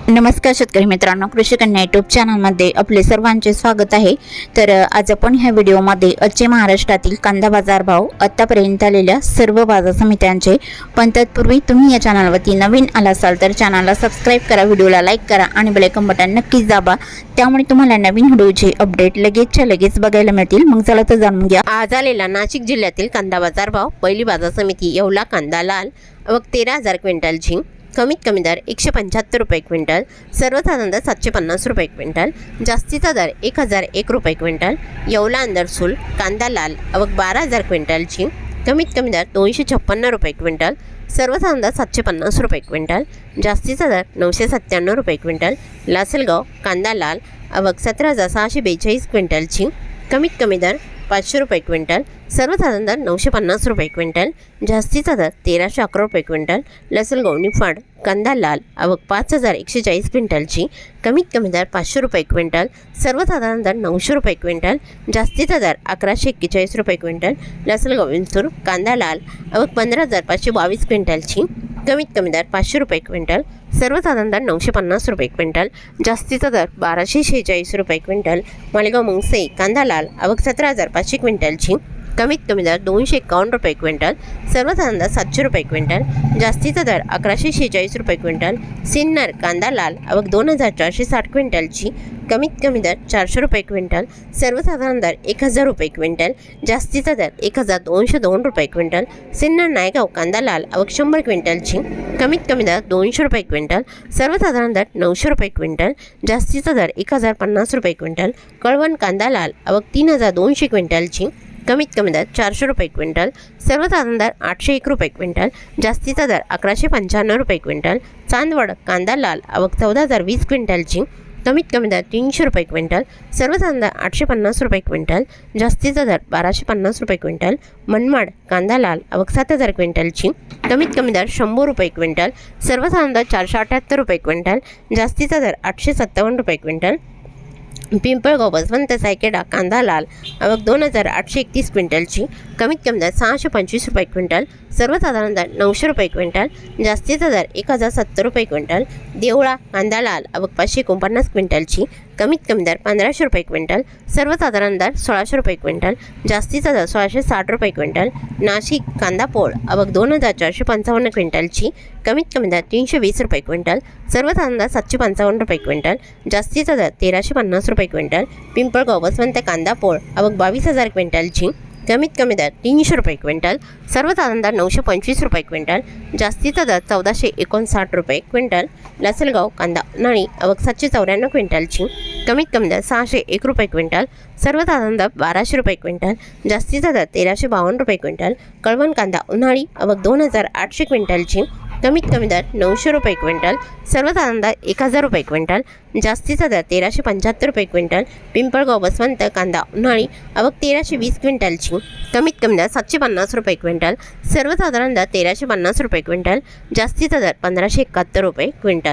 नमस्कार शेतकरी मित्रांनो, कृषी कन्या यूट्यूब चॅनलमध्ये आपले सर्वांचे स्वागत आहे। तर आज आपण ह्या व्हिडिओमध्ये आजचे महाराष्ट्रातील कांदा बाजार भाव, आतापर्यंत आलेल्या सर्व बाजार समित्यांचे, पण तत्पूर्वी तुम्ही या चॅनलवरती नवीन आला असाल तर चॅनलला सबस्क्राइब करा, व्हिडिओला लाईक करा आणि बेल आयकॉन बटन नक्कीच दाबा, त्यामुळे तुम्हाला नवीन व्हिडिओचे अपडेट लगेच बघायला मिळतील। मग चला तर जाणून घ्या आज आलेला नाशिक जिल्ह्यातील कांदा बाजार भाव। पहिली बाजार समिती येवला कांदा लाल आवक 13,000 क्विंटलची, कमीत कमी दर 175 रुपये क्विंटल, सर्वसाधारण दर 750 रुपये क्विंटल, जास्तीचा दर 1001 रुपये क्विंटल। येवला अंदरसूल कांदा लाल आवक 12,000 क्विंटलची, कमीत कमी दर 256 रुपये क्विंटल, सर्वसाधारण दर 750 रुपये क्विंटल, जास्तीचा दर 997 रुपये क्विंटल। लासलगाव कांदा लाल आवक 17,642 क्विंटलची, कमीत कमी दर 500 रुपये क्विंटल, सर्वसाधारण दर 950 रुपये क्विंटल, जास्तीचा दर 1,311 रुपये क्विंटल। लसलगाव निफाड कांदा लाल आवक 5,140 क्विंटलची, कमीत कमी दर 500 रुपये क्विंटल, सर्वसाधारण दर 900 रुपये क्विंटल, जास्तीचा दर 1,141 रुपये क्विंटल। लसलगाव विंचूर कांदा लाल आवक 15,522 क्विंटलची, कमीत कमी दर 500 रुपये क्विंटल, सर्वसाधारण दर 950 रुपये क्विंटल, जास्तीचा दर 1,246 रुपये क्विंटल। मालेगाव मुंगसे कांदा लाल आवक 17,500 क्विंटलची, कमीत कमी दर 251 रुपये क्विंटल, सर्वसाधारण दर 700 रुपये क्विंटल, जास्तीचा दर 1,146 रुपये क्विंटल। सिन्नर कांदा लाल आवक 2,460 क्विंटलची, कमीत कमी दर 400 रुपये क्विंटल, सर्वसाधारण दर 1,000 रुपये क्विंटल, जास्तीचा दर 1,202 रुपये क्विंटल। सिन्नर नायगाव कांदा लाल आवक 100 क्विंटलची, कमीत कमी दर 200 रुपये क्विंटल, सर्वसाधारण दर 900 रुपये क्विंटल, जास्तीचा दर 1,050 रुपये क्विंटल। कळवण कांदा लाल आवक 3,200 क्विंटलची, कमीत कमी दर 400 रुपये क्विंटल, सर्वसाधारण दर 801 रुपये क्विंटल, जास्तीचा दर 1,195 रुपये क्विंटल। चांदवड कांदा लाल आवक 14,020 क्विंटलची, कमीत कमी दर 300 रुपये क्विंटल, सर्वसाधारण दर 850 रुपये क्विंटल, जास्तीचा दर 1,250 रुपये क्विंटल। मनमाड कांदा लाल आवक 7,000 क्विंटलची, कमीत कमी दर 100 रुपये क्विंटल, सर्वसाधारण दर 478 रुपये क्विंटल, जास्तीचा दर 857 रुपये क्विंटल। पिंपळगाव बसवंत सायकेडा कांदा लाल आवक 2,831 क्विंटलची, कमीत कमी दर 625 रुपये क्विंटल, सर्वसाधारण दर 900 रुपये क्विंटल, जास्तीचा दर 1,070 रुपये क्विंटल। देवळा कांदा लाल आवक 549 क्विंटलची, कमीत कमी दर 1,500 रुपये क्विंटल, सर्वसाधारण दर 1,600 रुपये क्विंटल, जास्तीचा दर 1,660 रुपये क्विंटल। नाशिक कांदा पोळ आवक 2,455 क्विंटलची, कमीत कमी दर 320 रुपये क्विंटल, सर्वसाधारण दर 755 रुपये क्विंटल, जास्तीचा दर 1,350 रुपये क्विंटल। पिंपळगाव बसवंत कांदा पोळ आवक 22,000 क्विंटलची, कमीत कमी दर 300 रुपये क्विंटल, सर्वसाधारण दर 925 रुपये क्विंटल, जास्तीचा दर 1,459 रुपये क्विंटल। लासलगाव कांदा उन्हाळी आवक 794 क्विंटलची, कमीत कमी दर 601 रुपये क्विंटल, सर्वसाधारण दर 1,200 रुपये क्विंटल, जास्तीचा दर 1,352 रुपये क्विंटल। कळवण कांदा उन्हाळी आवक 2,800 क्विंटलची, कमीत कमी दर 900 रुपये क्विंटल, सर्वसाधारण दर 1,000 रुपये क्विंटल, जास्तीचा दर 1,375 रुपये क्विंटल। पिंपळगाव बसवंत कांदा उन्हाळी आवक 1,320 क्विंटलची, कमीत कमी दर 750 रुपये क्विंटल, सर्वसाधारण दर 1,350 रुपये क्विंटल, जास्तीचा दर 1,571 रुपये क्विंटल।